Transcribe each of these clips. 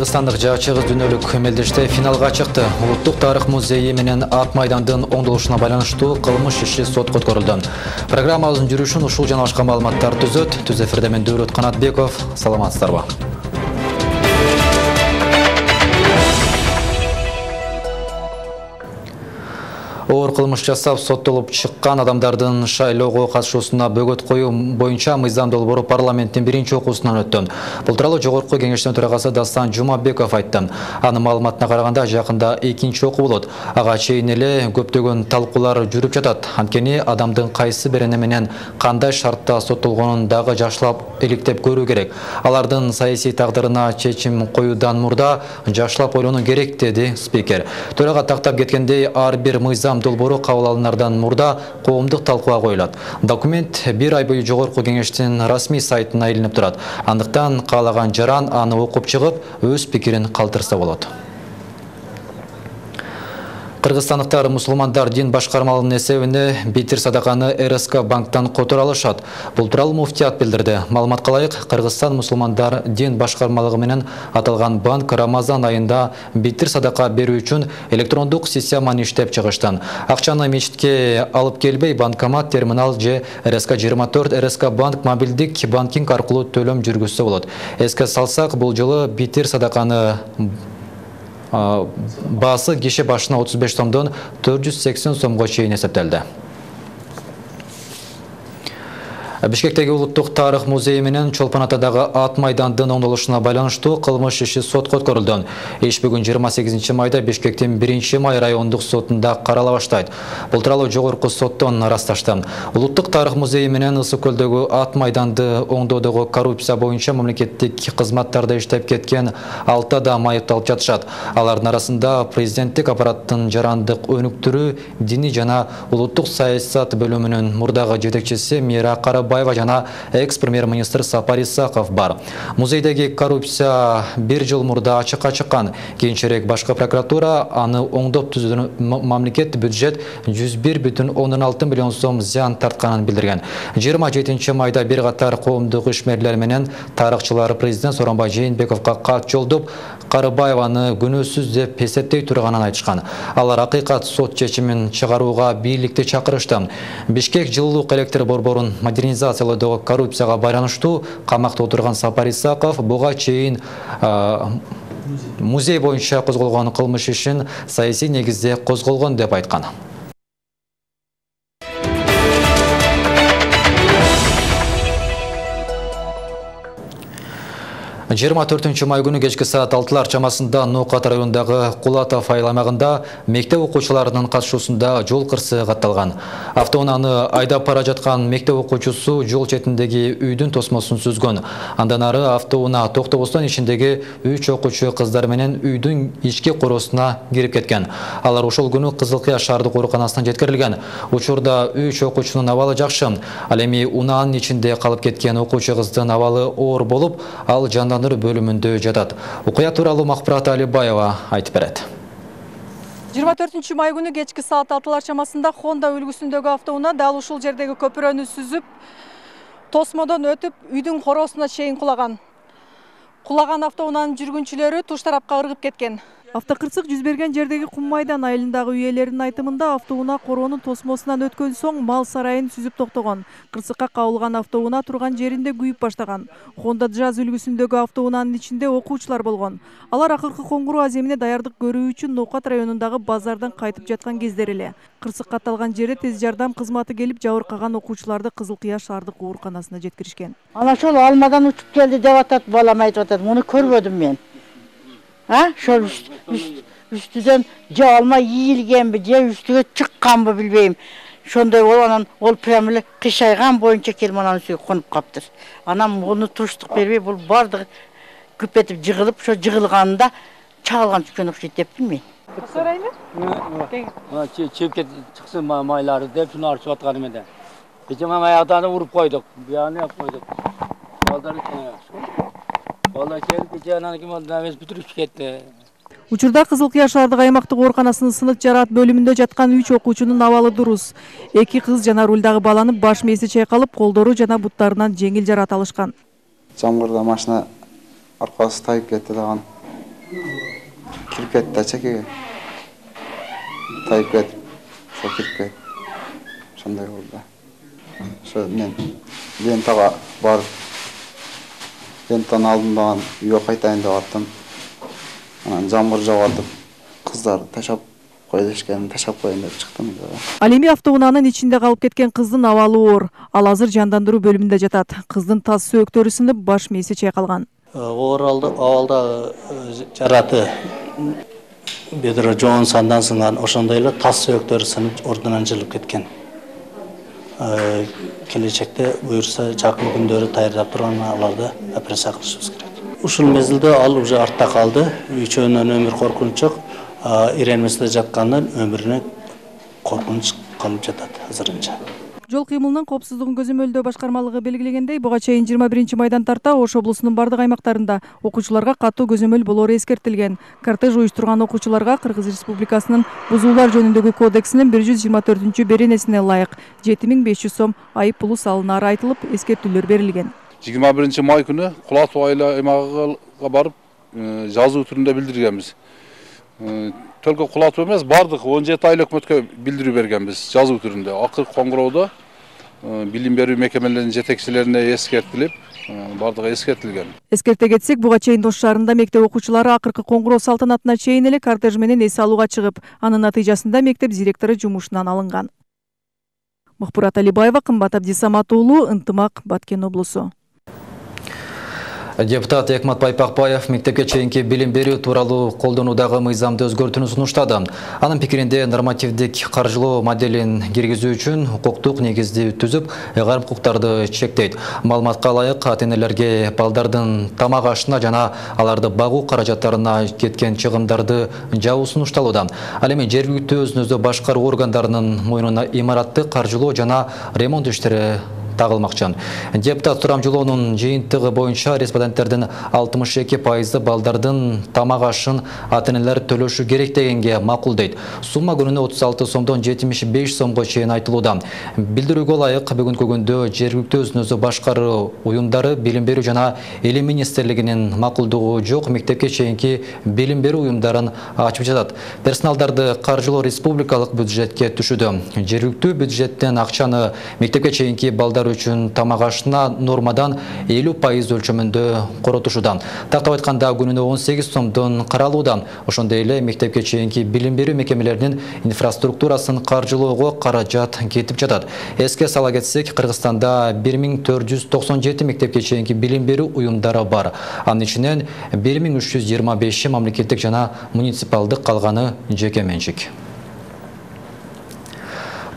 Кыргызстандык жаачы кыз дүнөлүк мелдеште финалга чыкты. Улуттук тарых музейи менен Ак майдандын оңдолушуна байланыштуу кылмыш иши сотко өткөрүлдү. Программабыздын жүрүшүн ушул жана башка маалыматтар түзөт. Түз эфирде мен Дөөрөт Канатбеков. Саламатсыздарбы? Оор кылмыш жасап соттолуп чыккан адамдардын шайлоого катышуусуна бөгөт коюу боюнча мыйзам долбоору парламенттин биринчи окуусунан өттү. Бул тууралуу Жогорку Кеңештин төрагасы Дастан Жумабеков айтты. Анын маалыматына караганда жакында экинчи окуу болот. Ага чейин эле көптөгөн талкуулар жүрүп жатат. Анткени адамдын кайсы бирине менен кандай шартта соттолгонун дагы жакшылап иликтеп көрүү керек. Алардын саясий тагдырына чечим коюудан мурда жакшылап ойлонуу керек, деди спикер. Төрага тактап кеткендей, ар бир мыйзам долбоору кабыл алынардан мурда коомдук талкууга коюлат. Документ 1 ай бою Жогорку Кеңештин расмий сайтына илинип турат. Андыктан каалаган жаран аны окуп чыгып, өз пикирин калтырса болот. Кыргызстандыктар мусулмандар дин башкармалыгынын эсебине битир садаканы РСК банктан которо алышат. Бул тууралуу муфтият билдирди. Маалыматка ылайык, Кыргызстан мусулмандар дин башкармалыгы менен аталган банк Рамазан айында битир садака берүү үчүн электрондук системаны иштеп чыгыштан. Акчаны мечитке алып келбей, банкомат, терминал же РСК 24 РСК банк мобилдик банкинг аркылуу төлөм жүргүзсө болот. Эске салсак, бул жылы битир садаканы баасы киши башына 35 сомдон 480 сомго чейин эсептелди. Бишкектеги Улуттук тарых музейи менен Чолпон Атадагы Ак майдандын оңдолушуна байланыштуу кылмыш иши сотко өткөрүлдү. Иш бүгүн 28 майда Бишкектин 1-май райондук сотунда карала баштайт. Бул тууралуу жогорку соттон ырасташты. Улуттук тарых музейи менен Ысык көлдөгү Ак майданды оңдоодогу коррупция боюнча мамлекеттик кызматтарда иштеп кеткен 6 адам айыпталып жатышат. Алардын арасында президенттик аппараттын жарандык өнүктүрүү, диний жана улуттук саясат бөлүмүнүн мурдагы жетекчиси Мира Карабаева жана экс-премьер-министр Сапар Исаков бар. Музейдеги коррупция 1 жыл мурда ачыкка чыккан. Кийинчерээк башкы прокуратура аны оңдоп түзүүнү мамлекет бюджет 101,6 миллион сом зыян тартканын билдирген. 27 майда бир катар коомдук ишмерлер менен тарыхчылар президент Сооронбай Жээнбековго кат жолдоп, Карабаеваны күнөөсүз деп эсептей турганын айтышкан. Алар акыйкат сот чечимин чыгарууга бийликти чакырышты. Бишкек жылуулук электр борборун модернизациялоодогу коррупцияга байланыштуу камакта отурган Сапар Исаков буга чейин музей боюнча козголгон кылмыш ишин саясий негизде козголгон деп айткан. 24 май күнү кечки саат 6 чамасында Ноокат районундагы Кулатов айламагында мектеп окуучуларынын катышуусунда жол кырсыгы катталган. Автоунааны айдап бара жаткан мектеп окуучусу жол четиндеги үйдүн тосмосун сүзгөн. Андан ары автоунаа токтобостон ичиндеги 3 окуучу кыздар менен үйдүн ички короосуна кирип кеткен. Алар ошол күнү Кызылкыя шаардык ооруканасына жеткирилген. Учурда 3 окуучунун абалы жакшы. Ал эми унаанын ичинде калып кеткен окуучу кыздын абалы оор болуп, ал жандандыруу бөлүмүндө жатат. Окуя тууралуу Макбурат Алибаева айтып берет. 24 май күнү кечки саат 6 чамасында Honda үлгүсүндөгү автоунаа дал ушул жердеги көпүрөнү сүзүп, тосмодон өтүп, үйдүн короосуна чейин кулаган. Кулаган автоунаанын жүргүнчүлөрү туш тарапка ыргып кеткен. Автокырсык жүз берген жердеги Кум майдан айылындагы үй ээлеринин айтымында автоунаа короонун тосмосунан өткөн соң мал сарайын сүзүп токтогон. Кырсыкка кабылган автоунаа турган жеринде күйүп баштаган. Honda Jazz үлгүсүндөгү автоунаанын ичинде окуучулар болгон. Алар акыркы коңгуроо аземине даярдык көрүү үчүн Ноокат районундагы базардан кайтып жаткан кездер эле. Кырсык катталган жерде тез жардам кызматы келип, жабыркаган окуучуларды Кызылкыя шаардык ооруканасына жеткиришкен. Ана ошол алмадан учуп келди деп атат, балам айтып атат. Муну көрбөдүм мен. Шол үстүдөн же алма ийилгенби, же үстүгө чыкканбы билбейм. Шондой болуп, анан ол прям эле кышайган боюнча келип анан үстүгө конуп каптыр. Анан муну туруштук бербей, бул бардыгы күп этип жыгылып, ошо жыгылганда чагылган түшкөн окшойт дептим мен. Сурайбы? Чеп кет чыксын майлары деп шуну арчып аткан эме. Кече аяганы уруп койдук, буяны койдук. Балдар келип кече анан ким эмес бүтүрүп кетти. Учурда Кызылкыя шаардык аймактык ооруканасынын сынык жараат бөлүмүндө жаткан 3 окуучунун абалы дурус. 2 кыз жана рулдагы баланын баш мээси чайкалып, колдору жана буттарынан жеңил жараат алышкан. Жамгырда машина аркасы тайып кетти даган. кирип кетти чекеге. Тайып кетип, ошо кирип кетип. Ошондой болду. Ошо мен лентага барып, лентаны алдым даган үйгө кайтайын деп аттым. Анан жамгыр жауып атып, кыздар ташап кой дешкен, ташап коеюн деп чыктым. Ал эми автоунаанын ичинде калып кеткен кыздын абалы оор. Ал азыр жандандыруу бөлүмүндө жатат. Кыздын таз сөөктөрү сынып, баш мээси чайкалган. Оор абалда жараты бедро жоон сандан сынган, ошондой эле таз сөөктөрү сынып ордунан жылып кеткен. Келечекте буюрса жакын күндөрү даярдап турган аларды операция кылышыбыз керек. Ушул мезгилде ал уже артта калды. Үчөөнүн өмүр коркунучу иренместе жатканын өмүрүнө коркунуч калып жатат азырынча. Жол кыймылынын коопсуздугун көзөмөлдөө башкармалыгы белгилегендей, буга чейин 21 майдан тарта Ош облусунун бардык аймактарында окуучуларга катуу көзөмөл болору эскертилген. Кортеж уюштурган окуучуларга Кыргыз Республикасынын бузуулар жөнүндөгү кодексинин 124-беренесине ылайык 7500 сом айып пулу салынары айтылып, эскертүүлөр берилген. 21 май күнү Кул Ата аймагына барып жазуу түрүндө билдиргенбиз. Только Кул Ата эмес, бардык 17 айлык өкмөткө билдирүү бергенбиз жазуу түрүндө. Акыркы коңгуроодо билим берүү мекемелеринин жетекчилерине эскертилип, бардыгы эскертилген. Эскерте кетсек, буга чейин Ош шаарында мектеп окуучулары акыркы коңгуроо салтанатына чейин эле кортеж менен эс алууга чыгып, анын натыйжасында мектеп директору жумушунан алынган. Мухбурат Алибаева, Кымбат Абдисамат уулу, Ынтымак, Баткен облусу. Депутат Экмат Байпакбаев мектепке чейинки билим берүү тууралуу колдонуудагы мыйзамды өзгөртүүнү сунуштады. Анын пикиринде нормативдик каржылоо моделин киргизүү үчүн укуктук негизди түзүп, ыйгарым укуктарды чектейт. Маалыматка ылайык, ата-энелерге балдардын тамак ашына жана аларды багуу каражаттарына кеткен чыгымдарды жабуу сунушталууда. Ал эми жергиликтүү өзүн-өзү башкаруу органдарынын мойнуна имаратты каржылоо жана ремонт иштери тагылмакчы. Депутат сурамжылоонун жыйынтыгы боюнча респонденттердин 62% балдардын тамак ашын ата-энелер төлөшү керек дегенге макул дейт. Сумма күнүнө 36 сомдон 75 сомго чейин айтылууда. Билдирүүгө ылайык, бүгүнкү күндө жергиликтүү өзүн-өзү башкаруу уюмдары билим берүү жана элим министрлигинин макулдугу жок мектепке чейинки билим берүү уюмдарын ачып жатат. Персоналдарды каржылоо республикалык бюджетке түшүүдө. Жергиликтүү бюджеттен акчаны мектепке чейинки балдар үчүн тамак ашына нормадан 50% өлчөмүндө коротушууда. Тактап айтканда, күнүнө 18 сомдон каралууда. Ошондой эле мектепке чейинки билим берүү мекемелеринин инфраструктурасын каржылоого каражат кетип жатат. Эске сала кетсек, Кыргызстанда 1497 мектепке чейинки билим берүү уюмдары бар. Анын ичинен 1325 мамлекеттик жана муниципалдык, калганы жеке менчик.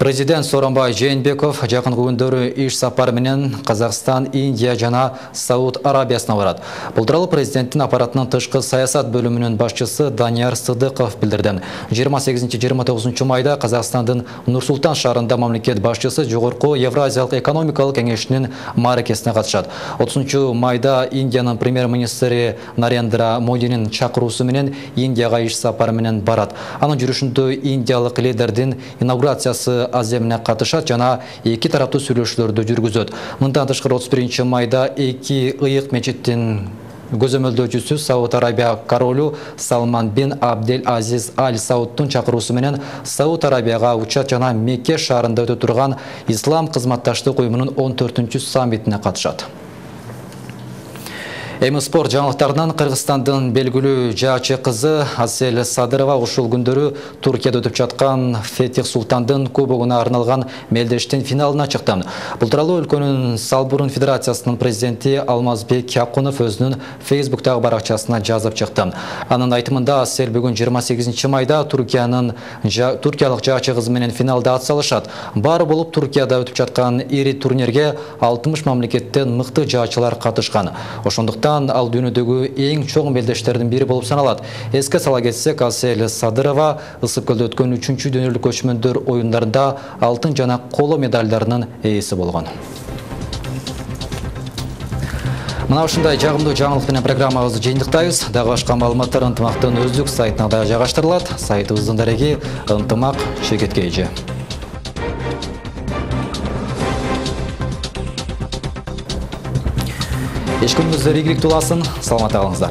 Президент Сооронбай Жээнбеков жакын күндөрү иш сапары менен Казакстан, Индия жана Сауд Арабиясына барат. Бул тууралуу президенттин аппаратынын тышкы саясат бөлүмүнүн башчысы Данияр Сыдыков билдирди. 28-29 майда Казакстандын Нур-Султан шаарында мамлекет башчысы жогорку Евразиялык экономикалык кеңешинин мааракесине катышат. 30 майда Индиянын премьер-министри Нарендра Модинин чакыруусу менен Индияга иш сапары менен барат. Анын жүрүшүндө индиялык лидердин инаугурациясы аземине катышат жана эки тараптуу сүйлөшүүлөрдү жүргүзөт. Мындан тышкары 31 майда эки ыйык мечиттин көзөмөлдөөчүсү Сауд Арабия королу Салман бин Абдель Азиз Аль Саудтун чакыруусу менен Сауд Арабияга учат жана Мекке шаарында өтө турган Ислам кызматташтык уюмунун 14-саммитине катышат. Эми спорт жаңылыктарынан Кыргызстандын белгилүү жаачы кызы Асель Садырова ушул күндөрү Туркияда өтүп жаткан Фетих Султандын кубогуна арналган мелдештин финалына чыкты. Бул тууралуу өлкөнүн Салбурун федерациясынын президенти Алмазбек Якунов өзүнүн Фейсбуктагы баракчасына жазып чыкты. Анын айтымында Асель бүгүн 28 майда туркиялык жаачы кызы менен финалда ат салышат. Баары болуп Туркияда өтүп жаткан ири турнирге 60 мамлекеттен мыкты жаачылар катышкан. Ошондуктан ал дүйнөдөгү эң чоң мелдештердин бири болуп саналат. Эске сала кетсек, Асель Садырова ысык көлдө өткөн 3-чү дүйнөлүк көчмөндөр оюндарында алтын жана коло медалдарынын ээси болгон. Мына ушундай жагымдуу жаңылык менен программабызды жыйынтыктайбыз. Дагы башка маалыматтар Ынтымактын өздүк сайтына да жайгаштырылат. Сайтыбыздын дареги Ынтымак ШКТ. Еш күнүңүздөр ийгиликтүү болсун, саламат калыңыздар.